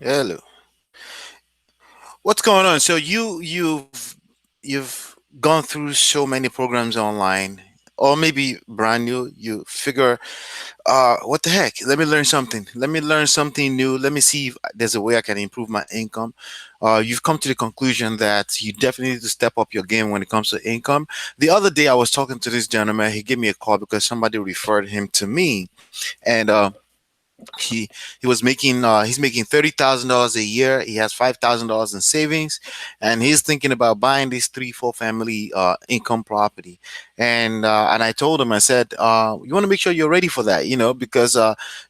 Hello. What's going on? So you've gone through so many programs online, or maybe brand new. You figure, what the heck? Let me learn something. Let me learn something new. Let me see if there's a way I can improve my income. You've come to the conclusion that you definitely need to step up your game when it comes to income. The other day, I was talking to this gentleman. He gave me a call because somebody referred him to me, and he he was making he's making $30,000 a year. He has $5,000 in savings, and he's thinking about buying this 3 4 family income property. And I told him, I said, you want to make sure you're ready for that, because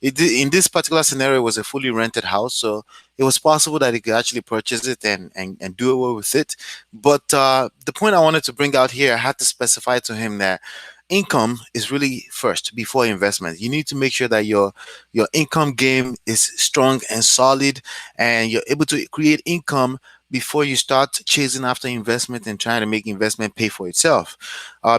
in this particular scenario, it was a fully rented house, so it was possible that he could actually purchase it and do away with it. But the point I wanted to bring out here, I had to specify to him that income is really first before investment. You need to make sure that your income game is strong and solid, and you're able to create income before you start chasing after investment and trying to make investment pay for itself.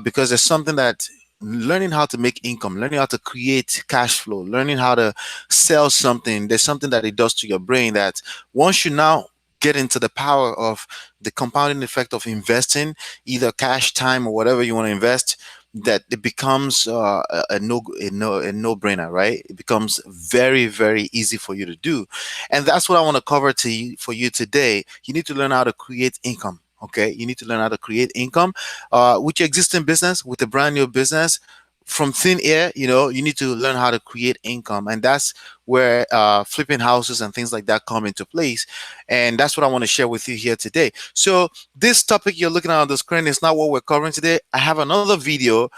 Because there's something that learning how to make income, learning how to create cash flow, learning how to sell something, there's something that it does to your brain that once you now get into the power of the compounding effect of investing, either cash, time, or whatever you want to invest, that it becomes a no brainer, right? It becomes very very easy for you to do, and that's what I want to cover to you for you today. You need to learn how to create income. Okay, you need to learn how to create income with your existing business, with a brand new business from thin air. You need to learn how to create income, and that's where flipping houses and things like that come into place. And that's what I want to share with you here today. So this topic you're looking at on the screen is not what we're covering today. I have another video.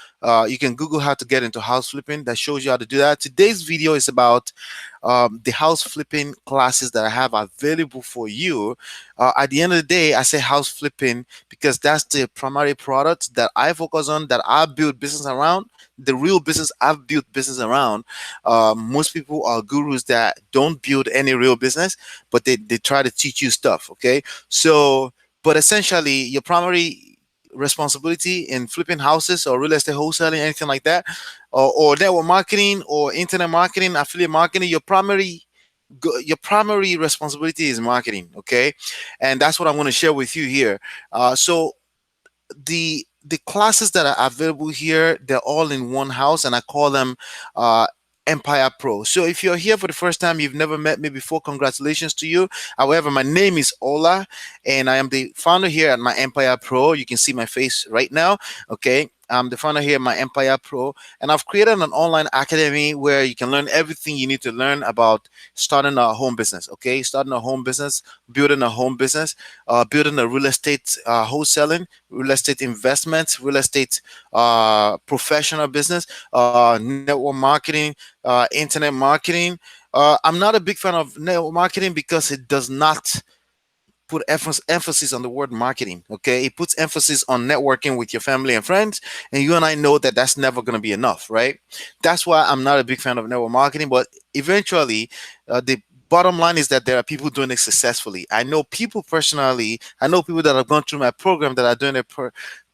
You can Google how to get into house flipping that shows you how to do that. Today's video is about the house flipping classes that I have available for you. At the end of the day, I say house flipping because that's the primary product that I focus on, that I build business around, the real business I've built business around. Most people are gurus that don't build any real business, but they try to teach you stuff. Okay. So, but essentially, your primary responsibility in flipping houses or real estate wholesaling, anything like that, or network marketing or internet marketing, affiliate marketing, your primary responsibility is marketing. Okay. And that's what I'm going to share with you here. So the classes that are available here, they're all in one house, and I call them uh Empire Pro. So if you're here for the first time, you've never met me before, congratulations to you. However, my name is Ola, and I am the founder here at my Empire Pro. You can see my face right now. Okay, I'm the founder here at my Empire Pro, and I've created an online academy where you can learn everything you need to learn about starting a home business. Okay, starting a home business, building a home business, building a real estate wholesaling, real estate investments, real estate professional business, network marketing, internet marketing. I'm not a big fan of network marketing because it does not put emphasis on the word marketing. Okay, it puts emphasis on networking with your family and friends, and you and I know that that's never going to be enough, right? That's why I'm not a big fan of network marketing. But eventually, the bottom line is that there are people doing it successfully. I know people personally. I know people that have gone through my program that are doing it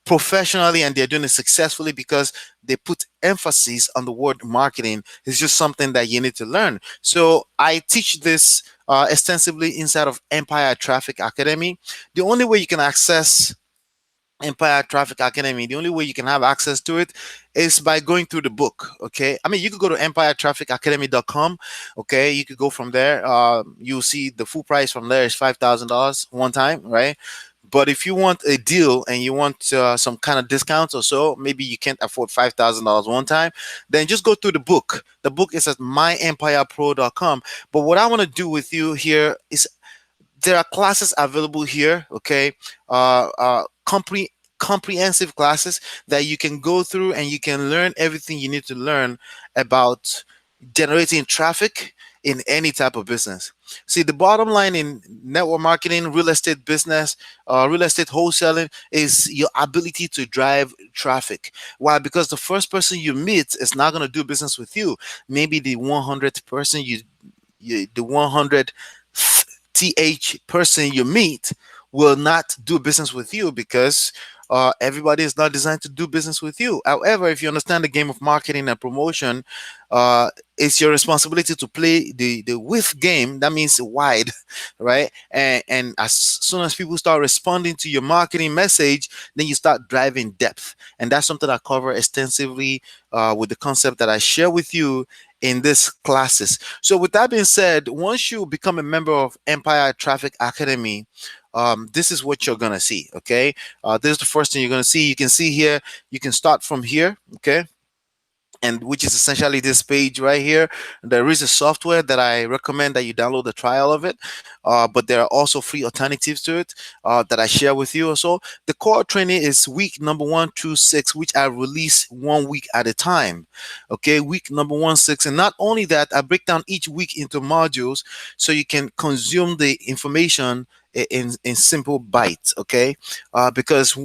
professionally, and they're doing it successfully because they put emphasis on the word marketing. It's just something that you need to learn. So I teach this extensively inside of Empire Traffic Academy. The only way you can access Empire Traffic Academy, the only way you can have access to it is by going through the book. Okay. I mean, you could go to empiretrafficacademy.com. Okay. You could go from there. You'll see the full price from there is $5,000 one time, right? But if you want a deal and you want some kind of discounts or so, maybe you can't afford $5,000 one time, then just go through the book. The book is at myempirepro.com. But what I want to do with you here is there are classes available here. Okay. Comprehensive classes that you can go through, and you can learn everything you need to learn about generating traffic in any type of business. See, the bottom line in network marketing, real estate business, real estate wholesaling is your ability to drive traffic. Why? Because the first person you meet is not going to do business with you. Maybe the 100th person the 100th person you meet will not do business with you because everybody is not designed to do business with you. However, if you understand the game of marketing and promotion, uh, it's your responsibility to play the with game. That means wide, right? And as soon as people start responding to your marketing message, then you start driving depth. And that's something I cover extensively with the concept that I share with you in these classes. So, with that being said, once you become a member of Empire Traffic Academy, this is what you're gonna see. Okay, this is the first thing you're gonna see. You can see here. You can start from here. Okay, and which is essentially this page right here. There is a software that I recommend that you download the trial of it, but there are also free alternatives to it that I share with you. Also, the core training is week number 1 through 6, which I release 1 week at a time. Okay, week number 1, 6, and not only that, I break down each week into modules so you can consume the information in simple bites. Okay, because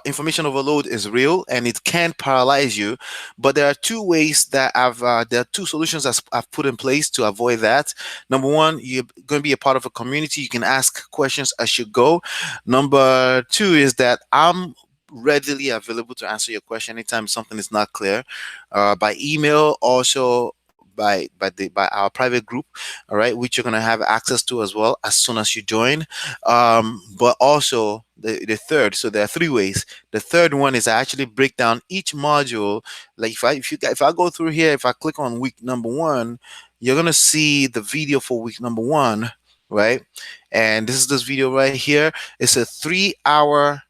information overload is real and it can paralyze you, but there are two ways that there are two solutions I've put in place to avoid that. Number one, you're going to be a part of a community. You can ask questions as you go. Number two is that I'm readily available to answer your question anytime something is not clear, by email, also by our private group, all right, which you're going to have access to as well as soon as you join. But also the third, so there are three ways. The third one is I actually break down each module. Like if I go through here, if I click on week number 1, you're gonna see the video for week number 1, right? And this is this video right here. It's a 3 hour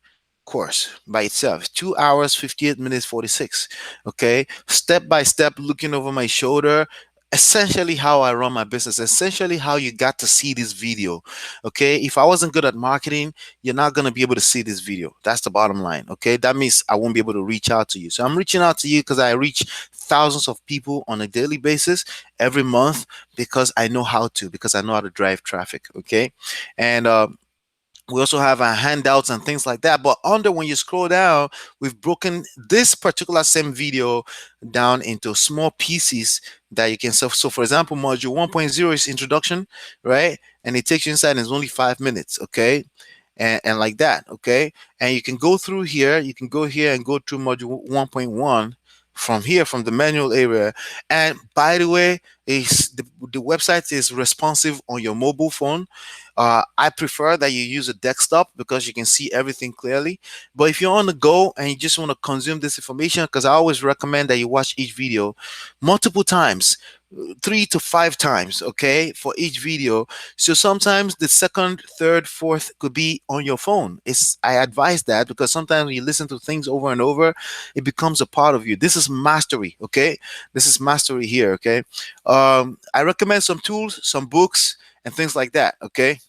course by itself, 2 hours 58 minutes 46. Okay, step by step, looking over my shoulder, essentially how I run my business, essentially how you got to see this video. Okay, if I wasn't good at marketing, you're not going to be able to see this video. That's the bottom line. Okay, that means I won't be able to reach out to you. So I'm reaching out to you because I reach thousands of people on a daily basis every month, because I know how to, because I know how to drive traffic. Okay, and we also have our handouts and things like that. But under, when you scroll down, we've broken this particular same video down into small pieces that you can so for example, module 1.0 is introduction, right? And it takes you inside and it's only 5 minutes. Okay, and like that. Okay, and you can go through here, you can go here and go through module 1.1 from here, from the manual area. And by the way, is the website is responsive on your mobile phone. I prefer that you use a desktop because you can see everything clearly. But if you're on the go and you just want to consume this information, because I always recommend that you watch each video multiple times, 3 to 5 times, okay, for each video. So sometimes the second, third, fourth could be on your phone. I advise that because sometimes when you listen to things over and over, it becomes a part of you. This is mastery, okay? This is mastery here, okay? I recommend some tools, some books, and things like that, okay?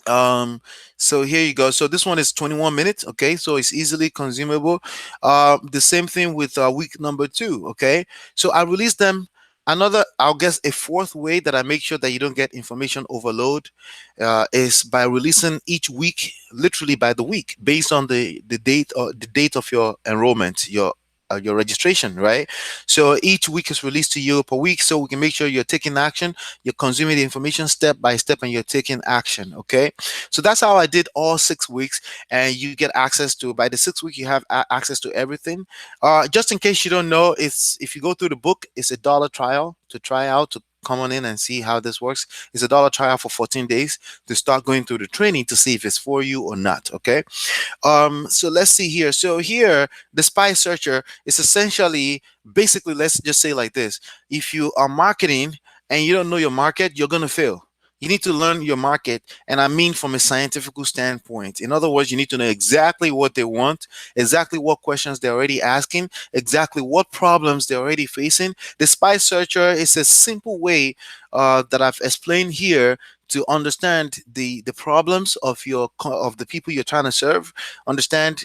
um so here you go. So this one is 21 minutes, okay, so it's easily consumable. The same thing with week number 2, okay. So I release them. Another, I'll guess, a fourth way that I make sure that you don't get information overload is by releasing each week, literally by the week, based on the date of your enrollment, your registration, right? So each week is released to you per week, so we can make sure you're taking action, you're consuming the information step by step, and you're taking action. Okay, so that's how I did all 6 weeks, and you get access to, by the 6th week, you have access to everything. Just in case you don't know, it's, if you go through the book, it's a dollar trial to try out, to come on in and see how this works. It's a dollar trial for 14 days to start going through the training to see if it's for you or not. Okay, so let's see here. So here, the spy searcher is essentially, basically, let's just say like this: if you are marketing and you don't know your market, you're gonna fail. You need to learn your market, and I mean from a scientific standpoint. In other words, you need to know exactly what they want, exactly what questions they're already asking, exactly what problems they're already facing. The spy searcher is a simple way that I've explained here to understand the problems of of the people you're trying to serve. Understand,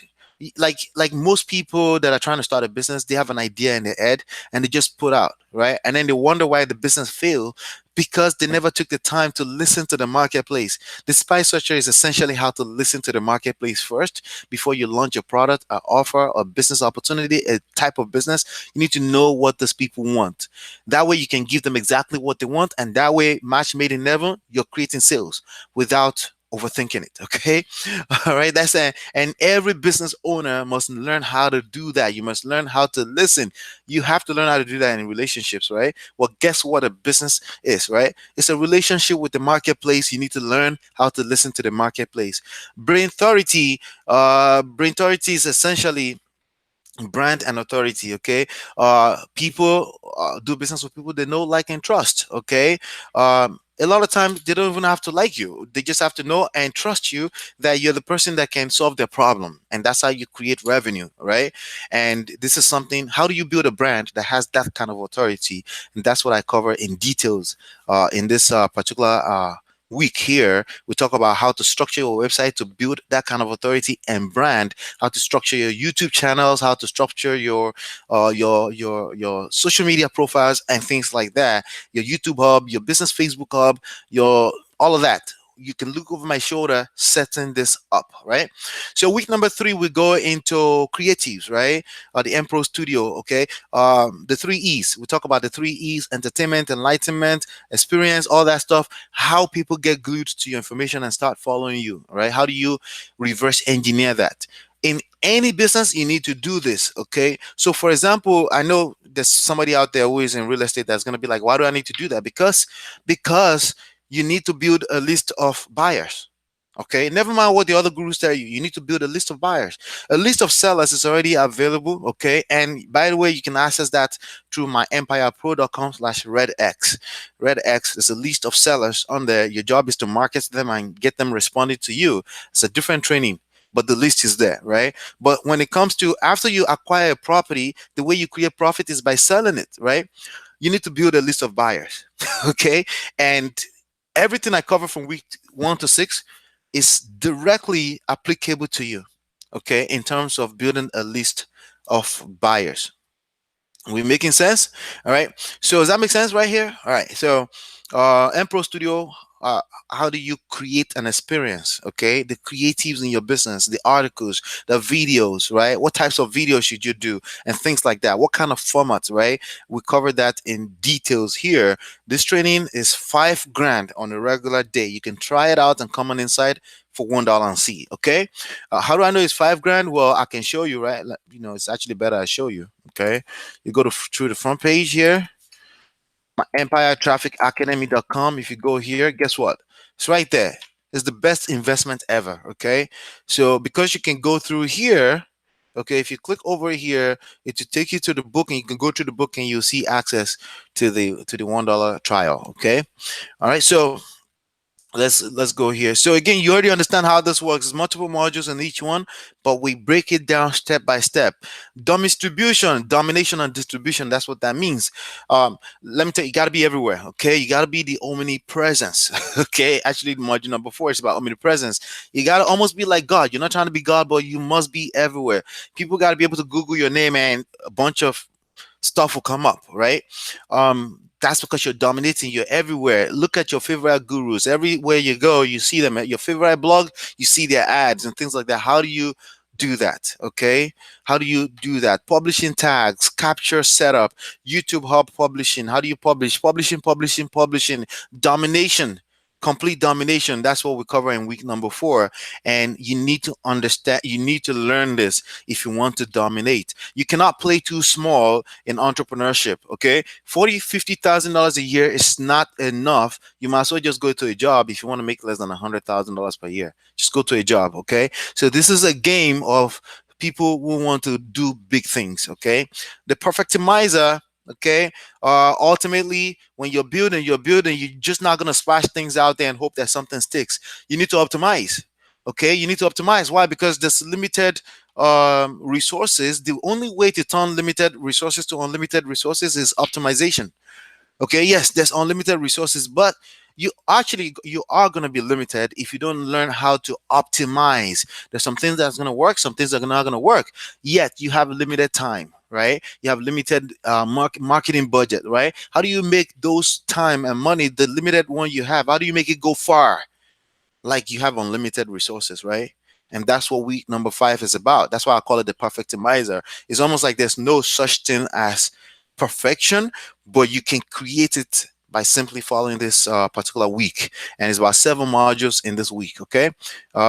like most people that are trying to start a business, they have an idea in their head and they just put out, right, and then they wonder why the business failed, because they never took the time to listen to the marketplace. The spy searcher is essentially how to listen to the marketplace first before you launch a product, an offer, a business opportunity, a type of business. You need to know what those people want. That way you can give them exactly what they want, and that way, match made in heaven, you're creating sales without overthinking it. Okay. All right. That's a, and every business owner must learn how to do that. You must learn how to listen. You have to learn how to do that in relationships, right? Well, guess what a business is, right? It's a relationship with the marketplace. You need to learn how to listen to the marketplace. Brain authority is essentially brand and authority. Okay. People do business with people they know, like, and trust. Okay. A lot of times they don't even have to like you, they just have to know and trust you that you're the person that can solve their problem, and that's how you create revenue, right? And this is something, how do you build a brand that has that kind of authority? And that's what I cover in details in this particular week here. We talk about how to structure your website to build that kind of authority and brand, how to structure your YouTube channels, how to structure your social media profiles and things like that, your YouTube hub, your business Facebook hub, your all of that. You can look over my shoulder setting this up, right? So week number 3, we go into creatives, right? The Empro Studio, okay? The 3 E's. We talk about the 3 E's: entertainment, enlightenment, experience, all that stuff. How people get glued to your information and start following you, right? How do you reverse engineer that? In any business, you need to do this, okay? So, for example, I know there's somebody out there who is in real estate that's going to be like, why do I need to do that? Because you need to build a list of buyers. Okay, never mind what the other gurus tell you. You need to build a list of buyers. A list of sellers is already available. Okay, and by the way, you can access that through my empirepro.com/redx. Redx is a list of sellers on there. Your job is to market them and get them responding to you. It's a different training, but the list is there, right? But when it comes to after you acquire a property, the way you create profit is by selling it, right? You need to build a list of buyers. Okay, and everything I cover from week 1 to 6 is directly applicable to you. Okay, in terms of building a list of buyers. We making sense? All right. So does that make sense right here? All right. So, Empro Studio. Uh, how do you create an experience? Okay, the creatives in your business, the articles, the videos, right? What types of videos should you do, and things like that? What kind of formats, right? We cover that in details here. This training is 5 grand on a regular day. You can try it out and come on inside for $1 and see. Okay. How do I know it's 5 grand? Well, I can show you, right? It's actually better I show you. Okay, you go through the front page here, my empiretrafficacademy.com. If you go here, guess what? It's right there. It's the best investment ever. Okay, so because you can go through here, okay, if you click over here, it will take you to the book, and you can go to the book and you'll see access to the $1 trial. Okay, all right, so let's go here. So again, you already understand how this works. There's multiple modules in each one, but we break it down step by step. Domination and distribution, that's what that means. Let me tell you, you got to be everywhere. Okay, you got to be the omnipresence. Okay, actually module number 4 is about omnipresence. You got to almost be like God. You're not trying to be God, but you must be everywhere. People got to be able to Google your name and a bunch of stuff will come up, right? That's because you're dominating. You're everywhere. Look at your favorite gurus. Everywhere you go, you see them. At your favorite blog, you see their ads and things like that. How do you do that? Okay. How do you do that? Publishing tags, capture setup, YouTube hub publishing. How do you publish? Publishing. Domination. Complete domination. That's what we cover in week number 4. And you need to understand, you need to learn this if you want to dominate. You cannot play too small in entrepreneurship. Okay, 40, $50,000 a year is not enough. You might as well just go to a job. If you want to make less than $100,000 per year, just go to a job. Okay, so this is a game of people who want to do big things. Okay, the perfectimizer. Okay, ultimately, when you're building, you're just not gonna splash things out there and hope that something sticks. You need to optimize. Okay, you need to optimize. Why? Because there's limited resources. The only way to turn limited resources to unlimited resources is optimization. Okay, yes, there's unlimited resources, but you are going to be limited if you don't learn how to optimize. There's some things that's going to work, some things that are not going to work. Yet you have limited time, right? You have limited marketing budget, right? How do you make those time and money, the limited one you have, how do you make it go far? Like you have unlimited resources, right? And that's what week number 5 is about. That's why I call it the perfectimizer. It's almost like there's no such thing as perfection, but you can create it by simply following this particular week. And it's about 7 modules in this week. Okay,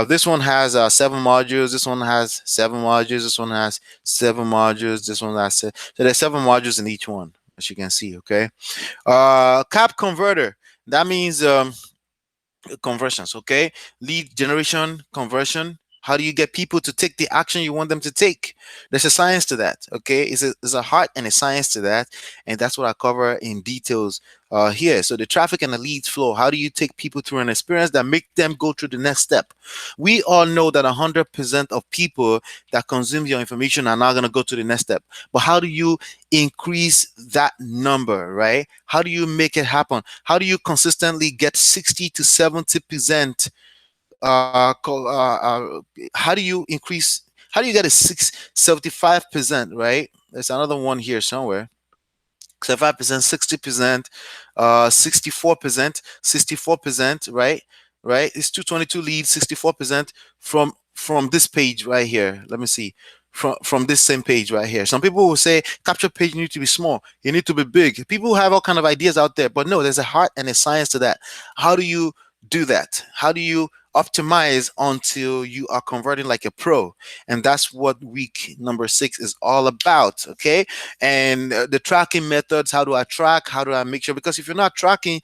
this one has 7 modules. This one has 7 modules. This one has 7 modules. This one has so there's 7 modules in each one, as you can see. Okay, cap converter. That means conversions. Okay, lead generation, conversion. How do you get people to take the action you want them to take? There's a science to that. Okay, it's a heart and a science to that, and that's what I cover in details here. So the traffic and the leads flow. How do you take people through an experience that make them go through the next step? We all know that 100% of people that consume your information are not going to go to the next step. But how do you increase that number, right? How do you make it happen? How do you consistently get 60 to 70%? How do you increase? How do you get a 75%, right? There's another one here somewhere. 75%, 60%, 64%, 64%, right? Right? It's 222 leads, 64% from this page right here. Let me see. From this same page right here. Some people will say capture page need to be small, you need to be big. People have all kind of ideas out there, but no, there's a heart and a science to that. How do you do that? How do you optimize until you are converting like a pro? And that's what week number 6 is all about. Okay, and the tracking methods. How do I track? How do I make sure? Because if you're not tracking,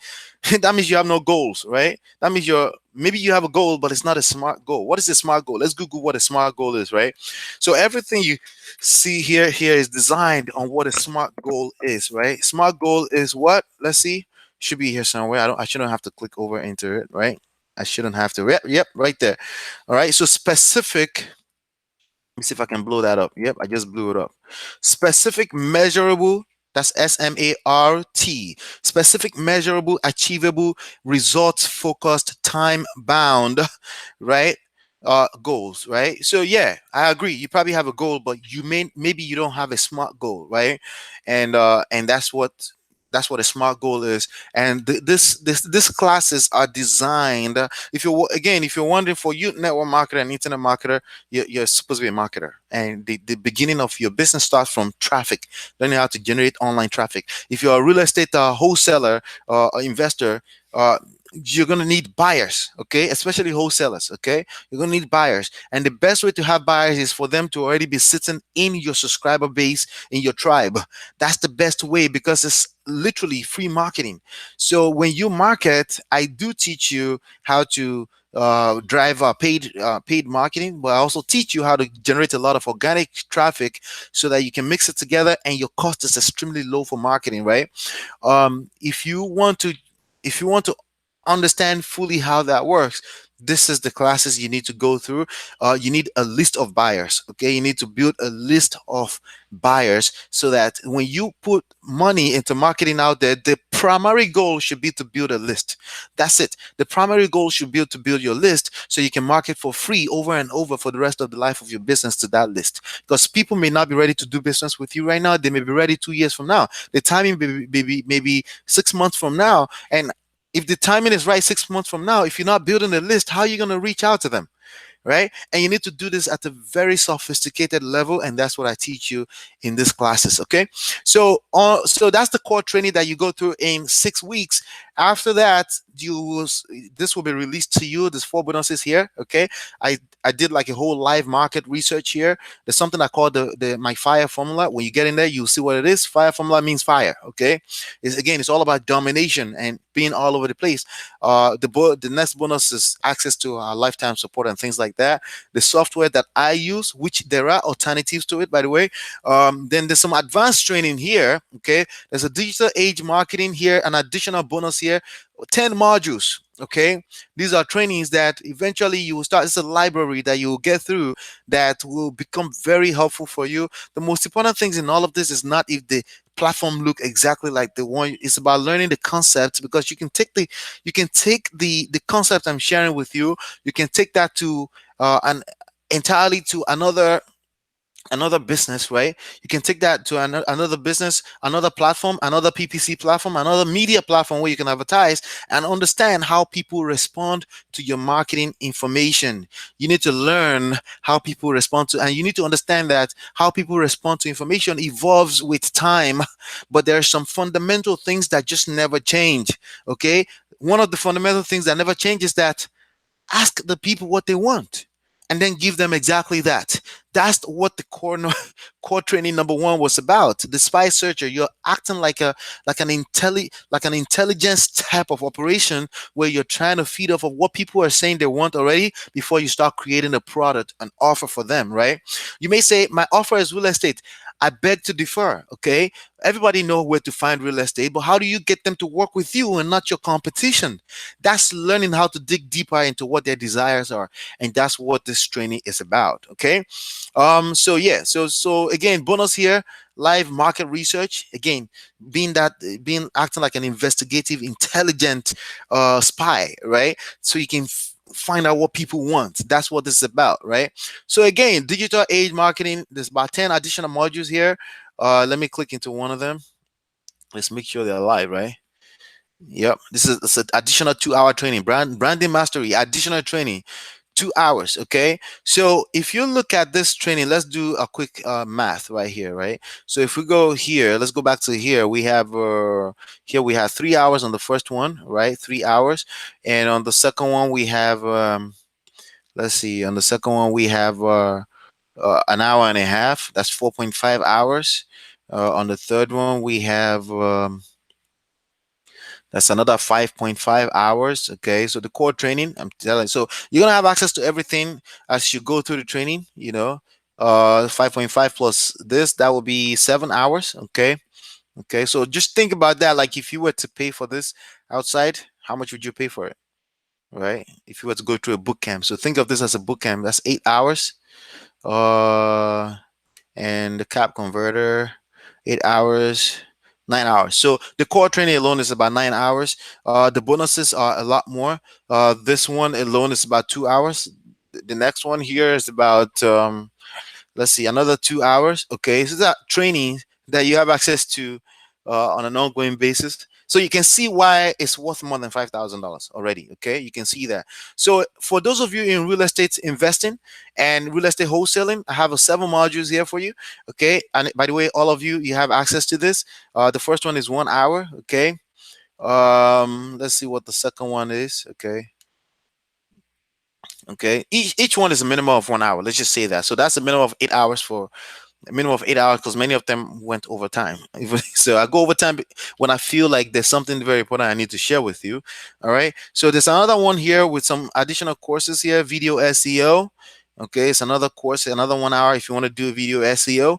that means you have no goals, right? That means you're maybe you have a goal, but it's not a smart goal. What is a smart goal? Let's Google what a smart goal is, right? So everything you see here is designed on what a smart goal is, right? Smart goal is what? Let's see. Should be here somewhere. I shouldn't have to click over into it, right? I shouldn't have to. Yep, right there. All right. So specific. Let me see if I can blow that up. Yep, I just blew it up. Specific, measurable. That's SMART. Specific, measurable, achievable, results focused, time bound, right? Goals, right? So yeah, I agree. You probably have a goal, but maybe you don't have a smart goal, right? And that's what a smart goal is. And this classes are designed. If you're wondering, for you network marketer and internet marketer, you're supposed to be a marketer, and the beginning of your business starts from traffic, learning how to generate online traffic. If you're a real estate wholesaler or investor, uh, you're going to need buyers, okay, especially wholesalers. Okay, you're going to need buyers, and the best way to have buyers is for them to already be sitting in your subscriber base, in your tribe. That's the best way, because it's literally free marketing. So when you market, I do teach you how to drive paid marketing, but I also teach you how to generate a lot of organic traffic so that you can mix it together and your cost is extremely low for marketing, right? If you want to understand fully how that works, this is the classes you need to go through. You need a list of buyers. Okay, you need to build a list of buyers so that when you put money into marketing out there, the primary goal should be to build a list. That's it. The primary goal should be to build your list so you can market for free over and over for the rest of the life of your business to that list. Because people may not be ready to do business with you right now. They may be ready 2 years from now. The timing maybe 6 months from now. And if the timing is right 6 months from now, if you're not building a list, how are you going to reach out to them? Right? And you need to do this at a very sophisticated level, and that's what I teach you in these classes. Okay, so that's the core training that you go through in 6 weeks. After that, this will be released to you. There's 4 bonuses here. Okay, I did like a whole live market research here. There's something I call the my fire formula. When you get in there, you'll see what it is. Fire formula means fire. Okay, it's all about domination and being all over the place. The next bonus is access to lifetime support and things like that. The software that I use, which there are alternatives to it, by the way. Then there's some advanced training here. Okay, there's a digital age marketing here, an additional bonus here, 10 modules. Okay, these are trainings that eventually you will start. It's a library that you will get through that will become very helpful for you. The most important things in all of this is not if the platform look exactly like the one. It's about learning the concepts, because you can take the concept I'm sharing with you. You can take that to an entirely to another another business, right? You can take that to another business, another platform, another PPC platform, another media platform where you can advertise and understand how people respond to your marketing information. You need to learn how people respond to, and you need to understand that how people respond to information evolves with time, but there are some fundamental things that just never change. Okay. One of the fundamental things that never change is that ask the people what they want and then give them exactly that. That's what the core core training number one was about. The spy searcher, you're acting like an intelligence type of operation where you're trying to feed off of what people are saying they want already before you start creating a product, an offer for them, right? You may say, my offer is real estate. I beg to differ. Okay. Everybody know where to find real estate, but how do you get them to work with you and not your competition? That's learning how to dig deeper into what their desires are, and that's what this training is about. Okay. So yeah, so again, bonus here, live market research. Again, being acting like an investigative, intelligent spy, right? So you can find out what people want. That's what this is about, right? So again, digital age marketing. There's about 10 additional modules here. Let me click into one of them. Let's make sure they're live, right? Yep. This is an additional 2 hour training. Branding mastery, additional training, 2 hours. Okay. So if you look at this training, let's do a quick math right here, right? So if we go here, let's go back to here. Here we have 3 hours on the first one, right? 3 hours. And on the second one, we have let's see, on the second one, we have an hour and a half. That's 4.5 hours. On the third one, we have that's another 5.5 hours. Okay. So the core training, I'm telling, so you're going to have access to everything as you go through the training, 5.5 plus this, that will be 7 hours. Okay. Okay. So just think about that. Like if you were to pay for this outside, how much would you pay for it? Right. If you were to go through a boot camp. So think of this as a boot camp. That's 8 hours. Uh, and the cap converter, 8 hours, 9 hours. So the core training alone is about 9 hours. The bonuses are a lot more. This one alone is about 2 hours. The next one here is about let's see, another 2 hours. Okay, so that training that you have access to on an ongoing basis. So you can see why it's worth more than $5,000 already. Okay, you can see that. So for those of you in real estate investing and real estate wholesaling, I have a 7 modules here for you. Okay, and by the way, all of you, you have access to this. The first one is 1 hour. Okay, let's see what the second one is. Okay. Okay, each one is a minimum of 1 hour. Let's just say that. So that's a minimum of 8 hours for a minimum of 8 hours because many of them went overtime. So I go overtime when I feel like there's something very important I need to share with you. All right. So there's another one here with some additional courses here, video SEO. Okay, it's another course, another 1 hour if you want to do video SEO,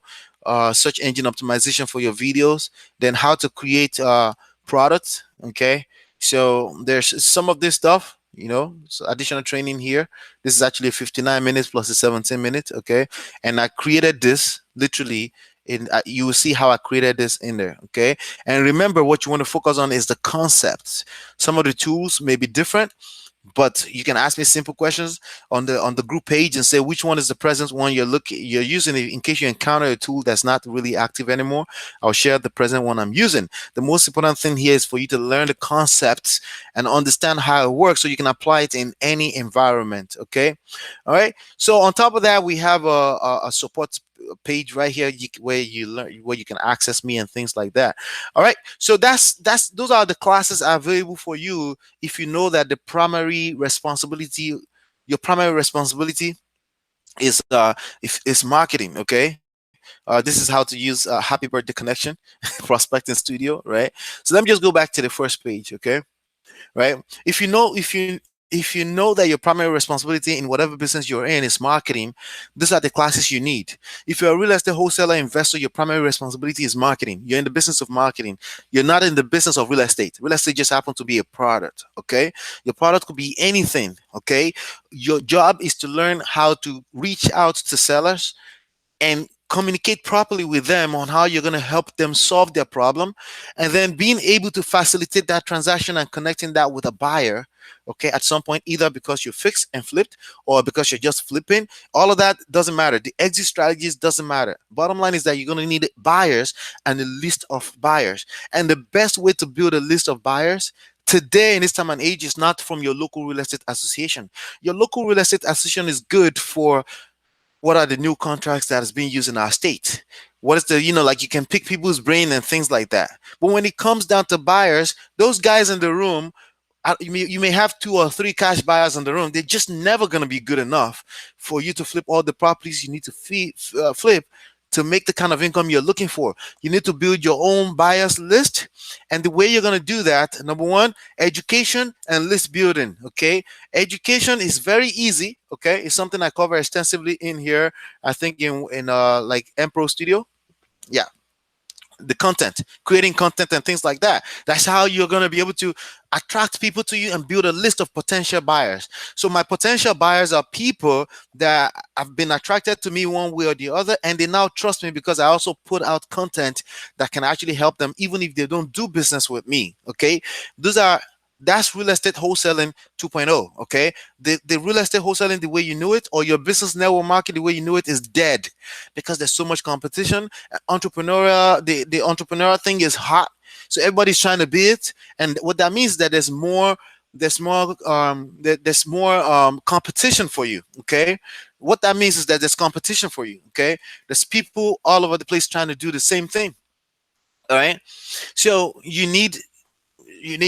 search engine optimization for your videos, then how to create products. Okay, so there's some of this stuff. So additional training here. This is actually 59 minutes plus the 17 minutes. Okay, and I created this literally in you will see how I created this in there. Okay, and remember what you want to focus on is the concepts. Some of the tools may be different, but you can ask me simple questions on the group page and say which one is the present one you're using. In case you encounter a tool that's not really active anymore, I'll share the present one I'm using. The most important thing here is for you to learn the concepts and understand how it works so you can apply it in any environment. Okay, all right. So on top of that, we have a support page right here where you learn, where you can access me and things like that. All right, so that's those are the classes available for you if you know that your primary responsibility is if is marketing. Okay, this is how to use Happy Birthday Connection prospecting studio, right? So let me just go back to the first page. Okay, right? If you know that your primary responsibility in whatever business you're in is marketing, these are the classes you need. If you're a real estate wholesaler investor, your primary responsibility is marketing. You're in the business of marketing. You're not in the business of real estate. Real estate just happens to be a product. Okay, your product could be anything. Okay, your job is to learn how to reach out to sellers and communicate properly with them on how you're going to help them solve their problem, and then being able to facilitate that transaction and connecting that with a buyer, okay, at some point, either because you fixed and flipped or because you're just flipping. All of that doesn't matter. The exit strategies doesn't matter. Bottom line is that you're going to need buyers and a list of buyers. And the best way to build a list of buyers today in this time and age is not from your local real estate association. Your local real estate association is good for what are the new contracts that is being used in our state. What is the, like, you can pick people's brain and things like that. But when it comes down to buyers, those guys in the room, you may have two or three cash buyers in the room. They're just never going to be good enough for you to flip all the properties you need to flip to make the kind of income you're looking for. You need to build your own buyers list. And the way you're going to do that, number one, education and list building. Okay. Education is very easy. Okay. It's something I cover extensively in here. I think in like Empro Studio. Yeah, the content, creating content and things like that. That's how you're going to be able to attract people to you and build a list of potential buyers. So my potential buyers are people that have been attracted to me one way or the other, and they now trust me because I also put out content that can actually help them even if they don't do business with me. Okay, those are that's real estate wholesaling 2.0. Okay, the real estate wholesaling the way you knew it, or your business network marketing the way you knew it, is dead because there's so much competition. Entrepreneurial, the entrepreneurial thing is hot, so everybody's trying to be it. And what that means is that there's more competition for you. Okay, what that means is that there's competition for you. Okay, there's people all over the place trying to do the same thing. All right, so you need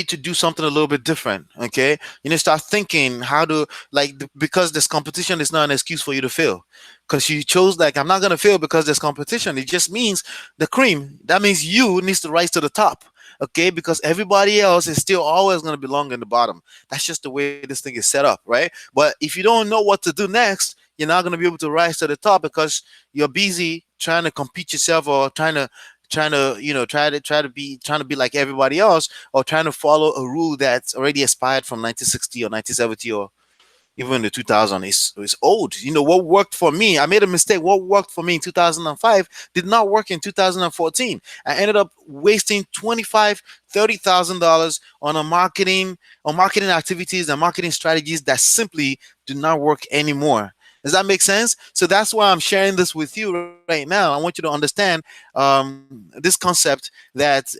to do something a little bit different. Okay, you need to start thinking how to, like, because this competition is not an excuse for you to fail, because you chose, like, I'm not going to fail because there's competition. It just means the cream, that means you needs to rise to the top. Okay, because everybody else is still always going to belong in the bottom. That's just the way this thing is set up, right? But if you don't know what to do next, you're not going to be able to rise to the top because you're busy trying to compete yourself, or trying to be like everybody else, or trying to follow a rule that's already expired from 1960 or 1970 or even the 2000. Is old. What worked for me, I made a mistake. What worked for me in 2005 did not work in 2014. I ended up wasting 25, $30,000 on marketing activities and marketing strategies that simply do not work anymore. Does that make sense? So that's why I'm sharing this with you right now. I want you to understand this concept that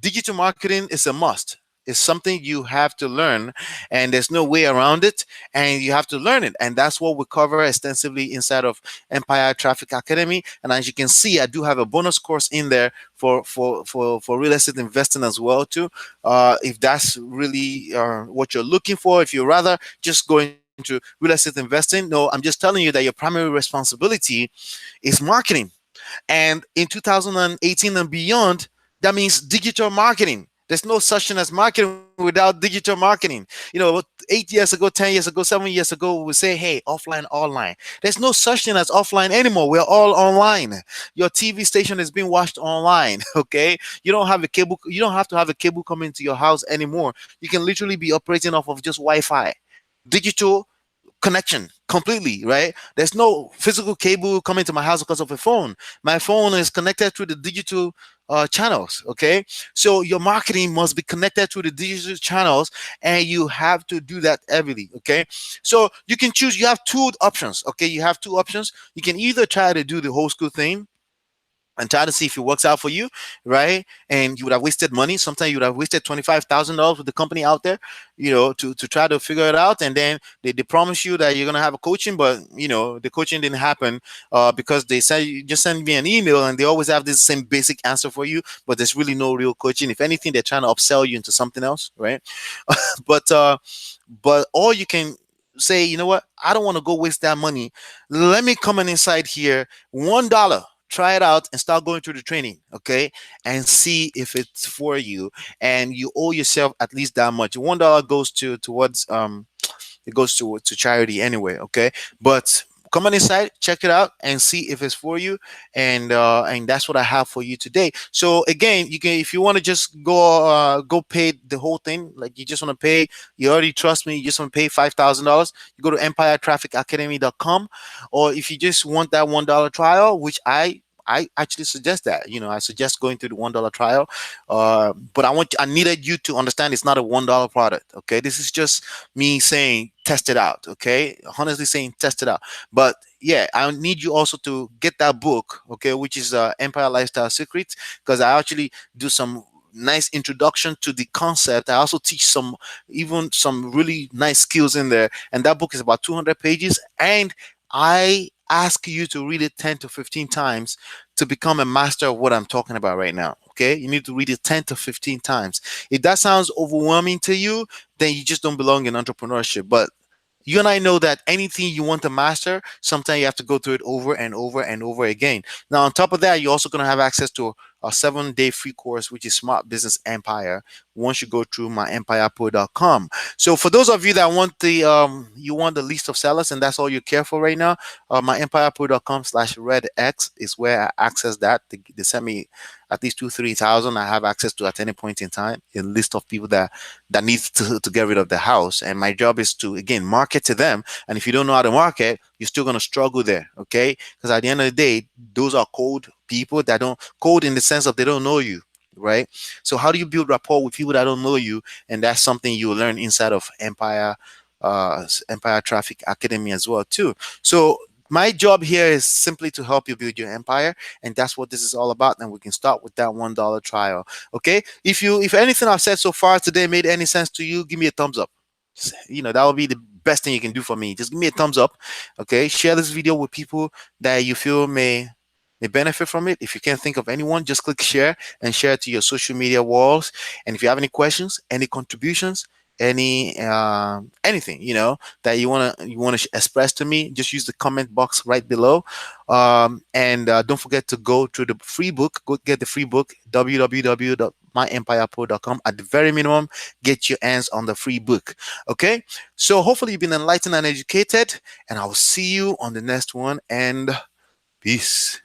digital marketing is a must. It's something you have to learn, and there's no way around it. And you have to learn it, and that's what we cover extensively inside of Empire Traffic Academy. And as you can see, I do have a bonus course in there for real estate investing as well too. If that's really what you're looking for, if you rather just go into real estate investing, no, I'm just telling you that your primary responsibility is marketing. And in 2018 and beyond, that means digital marketing. There's no such thing as marketing without digital marketing. 8 years ago, 10 years ago, 7 years ago, we would say, hey, offline, online. There's no such thing as offline anymore. We're all online. Your TV station is being watched online. Okay. You don't have to have a cable coming to your house anymore. You can literally be operating off of just Wi-Fi. Digital connection completely, right? There's no physical cable coming to my house because of a phone. My phone is connected through the digital channels. Okay, so your marketing must be connected to the digital channels, and you have to do that heavily. Okay, so you can choose. You have two options. Okay, you have two options. You can either try to do the whole school thing and try to see if it works out for you, right? And you would have wasted money. Sometimes you would have wasted $25,000 with the company out there, to try to figure it out. And then they promise you that you're gonna have a coaching, but the coaching didn't happen because they say you just send me an email, and they always have this same basic answer for you, but there's really no real coaching. If anything, they're trying to upsell you into something else, right? But or you can say, you know what, I don't want to go waste that money. Let me come on inside here, $1, try it out and start going through the training. Okay, and see if it's for you. And you owe yourself at least that much. $1 goes to charity anyway. Okay, but come on inside, check it out, and see if it's for you. And that's what I have for you today. So again, you can, if you want to just go pay the whole thing, like you just want to pay, you already trust me, you just want to pay $5,000, you go to empiretrafficacademy.com. Or if you just want that $1 trial, which I actually suggest that. I suggest going through the $1 trial. But I needed you to understand it's not a $1 product. Okay, this is just me saying test it out. Okay, honestly saying test it out. But yeah, I need you also to get that book. Okay, which is Empire Lifestyle Secrets, because I actually do some nice introduction to the concept. I also teach some really nice skills in there, and that book is about 200 pages, and I ask you to read it 10 to 15 times to become a master of what I'm talking about right now. Okay, you need to read it 10 to 15 times. If that sounds overwhelming to you, then you just don't belong in entrepreneurship. But you and I know that anything you want to master, sometimes you have to go through it over and over and over again. Now, on top of that, you're also going to have access to a 7-day free course, which is Smart Business Empire, once you go through my empirepro.com. So for those of you that want you want the list of sellers and that's all you care for right now, my empirepro.com/redx is where I access that. They send me at least 3,000. I have access to at any point in time a list of people that needs to get rid of the house. And my job is to, again, market to them. And if you don't know how to market, you're still going to struggle there. Okay. Because at the end of the day, those are cold people that don't cold in the sense of they don't know you. Right. So how do you build rapport with people that don't know you? And that's something you will learn inside of Empire Traffic Academy as well, too. So my job here is simply to help you build your empire, and that's what this is all about. And we can start with that $1 trial. Okay, if anything I've said so far today made any sense to you, give me a thumbs up. That would be the best thing you can do for me. Just give me a thumbs up. Okay, share this video with people that you feel may benefit from it. If you can't think of anyone, just click share and share it to your social media walls. And if you have any questions, any contributions, anything that you want to express to me, just use the comment box right below. And don't forget to go to the free book. Go get the free book, www.myempirepro.com. At the very minimum, get your hands on the free book. Okay, so hopefully you've been enlightened and educated, and I will see you on the next one. And peace.